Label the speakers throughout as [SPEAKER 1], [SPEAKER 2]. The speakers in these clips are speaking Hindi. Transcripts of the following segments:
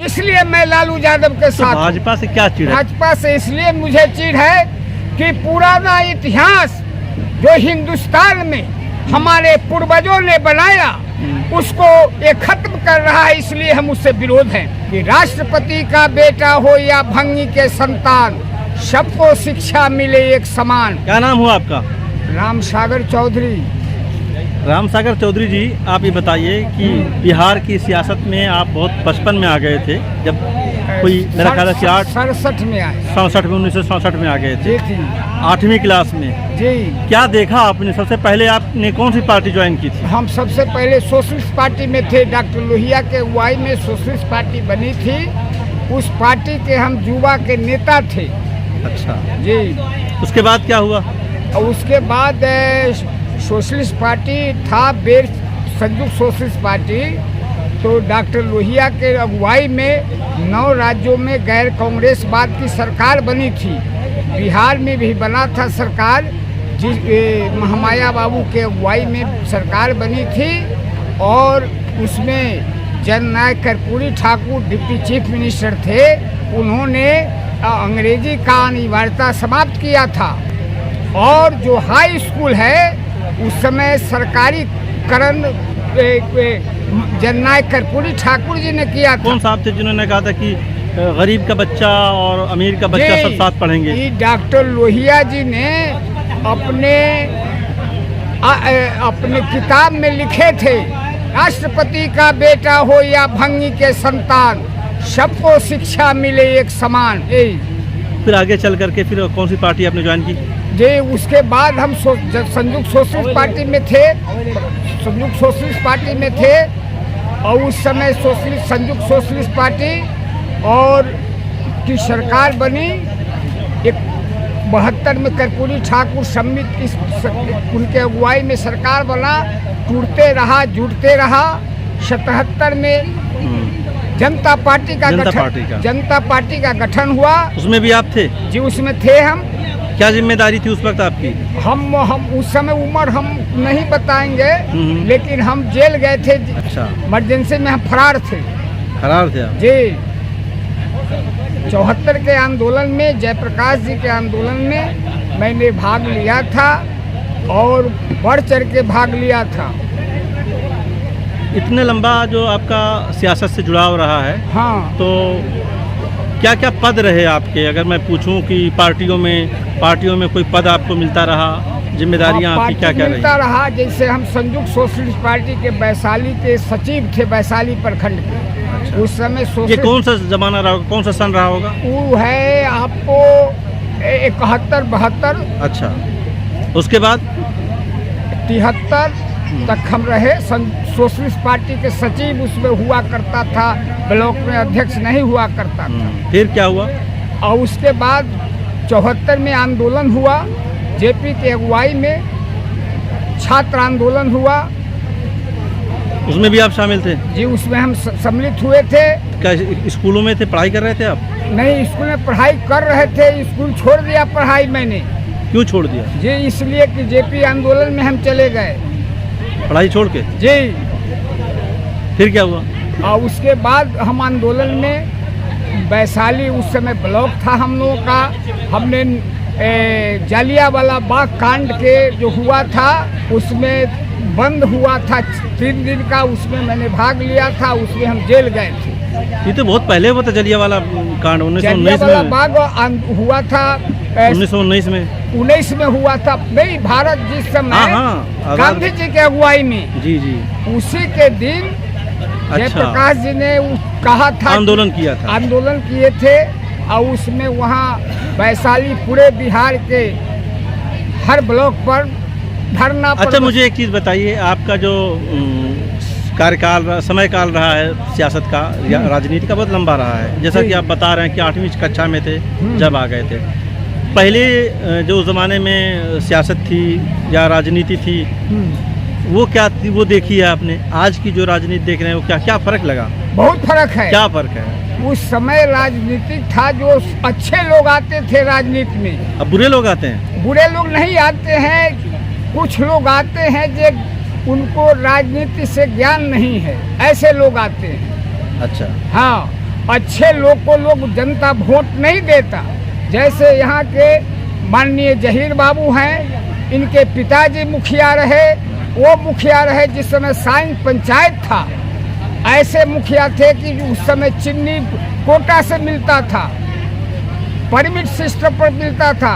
[SPEAKER 1] इसलिए मैं लालू यादव के साथ।
[SPEAKER 2] भाजपा से क्या चिढ़ है?
[SPEAKER 1] भाजपा से इसलिए मुझे चिढ़ है कि पुराना इतिहास जो हिंदुस्तान में हमारे पूर्वजों ने बनाया उसको ये खत्म कर रहा है, इसलिए हम उससे विरोध हैं। कि राष्ट्रपति का बेटा हो या भंगी के संतान, सबको शिक्षा मिले एक समान।
[SPEAKER 2] क्या नाम हुआ आपका?
[SPEAKER 1] राम सागर चौधरी।
[SPEAKER 2] राम सागर चौधरी जी, आप ये बताइए कि बिहार की सियासत में आप बहुत बचपन में आ गए थे, जब कोई मेरा ख्याल है कि
[SPEAKER 1] 67 में आए।
[SPEAKER 2] 1967 में आ गए थे,
[SPEAKER 1] जी
[SPEAKER 2] 8वीं क्लास में।
[SPEAKER 1] जी।
[SPEAKER 2] क्या देखा आपने? सबसे पहले आपने कौन सी पार्टी ज्वाइन की थी?
[SPEAKER 1] हम सबसे पहले सोशलिस्ट पार्टी में थे। डॉक्टर लोहिया के अगुवाई में सोशलिस्ट पार्टी बनी थी। उस पार्टी के हम युवा के नेता थे।
[SPEAKER 2] अच्छा
[SPEAKER 1] जी।
[SPEAKER 2] उसके बाद क्या हुआ?
[SPEAKER 1] और उसके बाद सोशलिस्ट पार्टी था, बेर संयुक्त सोशलिस्ट पार्टी। तो डॉक्टर लोहिया के अगुवाई में 9 राज्यों में गैर कांग्रेसवाद की सरकार बनी थी। बिहार में भी बना था सरकार, जिस महामाया बाबू के अगुवाई में सरकार बनी थी। और उसमें जननायक Karpoori Thakur deputy chief minister थे। उन्होंने अंग्रेजी का अनिवार्यता समाप्त किया था। और जो हाई स्कूल है उस समय सरकारी करण जननायक कर्पूरी ठाकुर जी ने किया था।
[SPEAKER 2] कौन साहब थे जिन्होंने कहा था कि गरीब का बच्चा और अमीर का बच्चा सब साथ पढ़ेंगे?
[SPEAKER 1] डॉक्टर लोहिया जी ने अपने किताब में लिखे थे, राष्ट्रपति का बेटा हो या भंगी के संतान, सबको शिक्षा मिले एक समान।
[SPEAKER 2] फिर आगे चल करके फिर कौन सी पार्टी आपने ज्वाइन की?
[SPEAKER 1] जी, उसके बाद हम संयुक्त सोशलिस्ट पार्टी में थे। संयुक्त सोशलिस्ट पार्टी में थे और उस समय संयुक्त सोशलिस्ट पार्टी और की सरकार बनी। 72 में कर्पूरी ठाकुर सम्मित की उनके अगुवाई में सरकार बना। टूटते रहा, जुड़ते रहा। 77 में जनता पार्टी का गठन हुआ।
[SPEAKER 2] उसमें भी आप थे?
[SPEAKER 1] जी, उसमें थे हम।
[SPEAKER 2] क्या जिम्मेदारी थी उस वक्त आपकी?
[SPEAKER 1] हम उस समय उम्र हम नहीं बताएंगे, लेकिन हम जेल गए थे।
[SPEAKER 2] अच्छा।
[SPEAKER 1] इमरजेंसी में हम फरार थे।
[SPEAKER 2] फरार थे आप?
[SPEAKER 1] जी। 74 के आंदोलन में, जयप्रकाश जी के आंदोलन में मैंने भाग लिया था और बढ़ चढ़ के भाग लिया था।
[SPEAKER 2] इतने लंबा जो आपका सियासत से जुड़ाव रहा है,
[SPEAKER 1] हाँ,
[SPEAKER 2] तो क्या क्या पद रहे आपके? अगर मैं पूछूं कि पार्टियों में कोई पद आपको मिलता रहा, जिम्मेदारियां आपकी क्या क्या
[SPEAKER 1] मिलता रहा? जैसे हम संयुक्त सोशलिस्ट पार्टी के वैशाली के सचिव थे, वैशाली प्रखंड के। अच्छा। उस समय
[SPEAKER 2] ये कौन सा जमाना रहा, कौन सा सन रहा होगा?
[SPEAKER 1] वो है आपको 71-72।
[SPEAKER 2] अच्छा। उसके बाद
[SPEAKER 1] 73 तक हम रहे। सोशलिस्ट पार्टी के सचिव उसमें हुआ करता था, ब्लॉक में अध्यक्ष नहीं हुआ करता था।
[SPEAKER 2] फिर क्या हुआ?
[SPEAKER 1] और उसके बाद 74 में आंदोलन हुआ, जेपी के अगुवाई में छात्र आंदोलन हुआ।
[SPEAKER 2] उसमें भी आप शामिल थे?
[SPEAKER 1] जी, उसमें हम सम्मिलित हुए थे।
[SPEAKER 2] क्या स्कूलों में थे, पढ़ाई कर रहे थे आप?
[SPEAKER 1] नहीं, स्कूल में पढ़ाई कर रहे थे। स्कूल छोड़ दिया पढ़ाई मैंने।
[SPEAKER 2] क्यों छोड़ दिया?
[SPEAKER 1] जी, इसलिए कि जेपी आंदोलन में हम चले गए,
[SPEAKER 2] पढ़ाई छोड़ के।
[SPEAKER 1] जी।
[SPEAKER 2] फिर क्या हुआ?
[SPEAKER 1] और उसके बाद हम आंदोलन में वैशाली, उस समय ब्लॉक था हम लोगों का। हमने जालियावाला बाग कांड के जो हुआ था उसमें बंद हुआ था 3 दिन का, उसमें मैंने भाग लिया था। उसमें हम जेल गए थे।
[SPEAKER 2] ये तो बहुत पहले हुआ था जालियावाला कांड, 1919 में
[SPEAKER 1] बाग हुआ था।
[SPEAKER 2] 1919 में
[SPEAKER 1] 19 में हुआ था। नहीं, भारत जिस समय गांधी जी के अगुवाई में,
[SPEAKER 2] जी जी,
[SPEAKER 1] उसी के दिन जयप्रकाश जी ने कहा था,
[SPEAKER 2] आंदोलन किया था,
[SPEAKER 1] आंदोलन किए थे। और उसमें वहाँ वैशाली पूरे बिहार के हर ब्लॉक पर धरना।
[SPEAKER 2] अच्छा, मुझे एक चीज़ बताइए, आपका जो कार्यकाल समय काल रहा है सियासत का, राजनीति का, बहुत लंबा रहा है। जैसा कि आप बता रहे हैं कि 8वीं कक्षा में थे जब आ गए थे। पहले जो ज़माने में सियासत थी या राजनीति थी, वो क्या थी, वो देखी है आपने? आज की जो राजनीति देख रहे हैं, वो क्या क्या फ़र्क लगा?
[SPEAKER 1] बहुत फर्क है।
[SPEAKER 2] क्या फ़र्क है?
[SPEAKER 1] उस समय राजनीति था, जो अच्छे लोग आते थे राजनीति में।
[SPEAKER 2] अब बुरे लोग आते हैं?
[SPEAKER 1] बुरे लोग नहीं आते हैं। कुछ लोग आते हैं जो उनको राजनीति से ज्ञान नहीं है, ऐसे लोग आते हैं।
[SPEAKER 2] अच्छा।
[SPEAKER 1] हाँ, अच्छे लोग को जनता वोट नहीं देता। जैसे यहाँ के माननीय जहीर बाबू हैं, इनके पिताजी मुखिया रहे, वो मुखिया रहे जिस समय साइन पंचायत था। ऐसे मुखिया थे कि उस समय चीनी कोटा से मिलता था, परमिट सिस्टम पर मिलता था।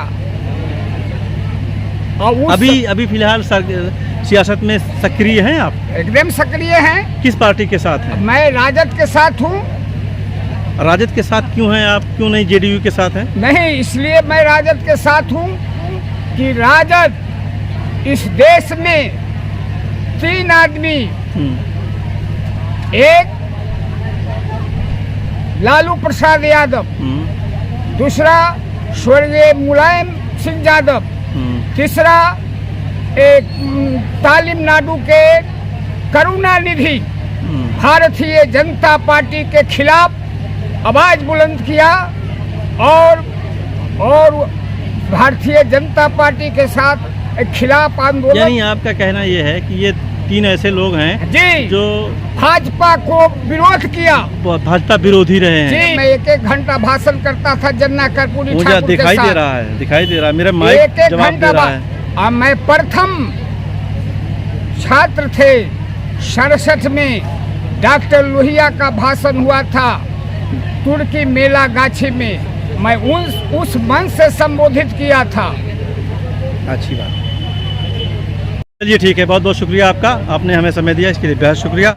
[SPEAKER 1] और
[SPEAKER 2] अभी फिलहाल सियासत में सक्रिय हैं आप?
[SPEAKER 1] एकदम सक्रिय हैं।
[SPEAKER 2] किस पार्टी के साथ हैं?
[SPEAKER 1] मैं राजद के साथ हूँ।
[SPEAKER 2] राजद के साथ क्यों हैं आप, क्यों नहीं जेडीयू के साथ हैं?
[SPEAKER 1] नहीं, इसलिए मैं राजद के साथ हूँ कि राजद इस देश में 3 आदमी, एक लालू प्रसाद यादव, दूसरा स्वर्गीय मुलायम सिंह यादव, तीसरा एक तमिलनाडु के करुणानिधि भारतीय जनता पार्टी के खिलाफ आवाज बुलंद किया और भारतीय जनता पार्टी के साथ खिलाफ आंदोलन।
[SPEAKER 2] यानी आपका कहना ये है कि ये 3 ऐसे लोग हैं
[SPEAKER 1] जी
[SPEAKER 2] जो
[SPEAKER 1] भाजपा को विरोध किया,
[SPEAKER 2] भाजपा विरोधी रहे हैं।
[SPEAKER 1] जी, मैं 1-1 घंटा भाषण करता था जन्ना कर्पूरी
[SPEAKER 2] मुझे
[SPEAKER 1] ठाकुर के
[SPEAKER 2] दिखाई
[SPEAKER 1] साथ।
[SPEAKER 2] दे रहा है, दिखाई दे रहा है, मेरा माइक
[SPEAKER 1] 1-1
[SPEAKER 2] जवाब
[SPEAKER 1] घंटा
[SPEAKER 2] दे रहा है।
[SPEAKER 1] और मैं प्रथम छात्र थे 67 में, डॉक्टर लोहिया का भाषण हुआ था तुर्की मेला गाछी में, मैं उस मंच से संबोधित किया था।
[SPEAKER 2] अच्छी बात। चलिए ठीक है, बहुत बहुत शुक्रिया आपका, आपने हमें समय दिया, इसके लिए बेहद शुक्रिया।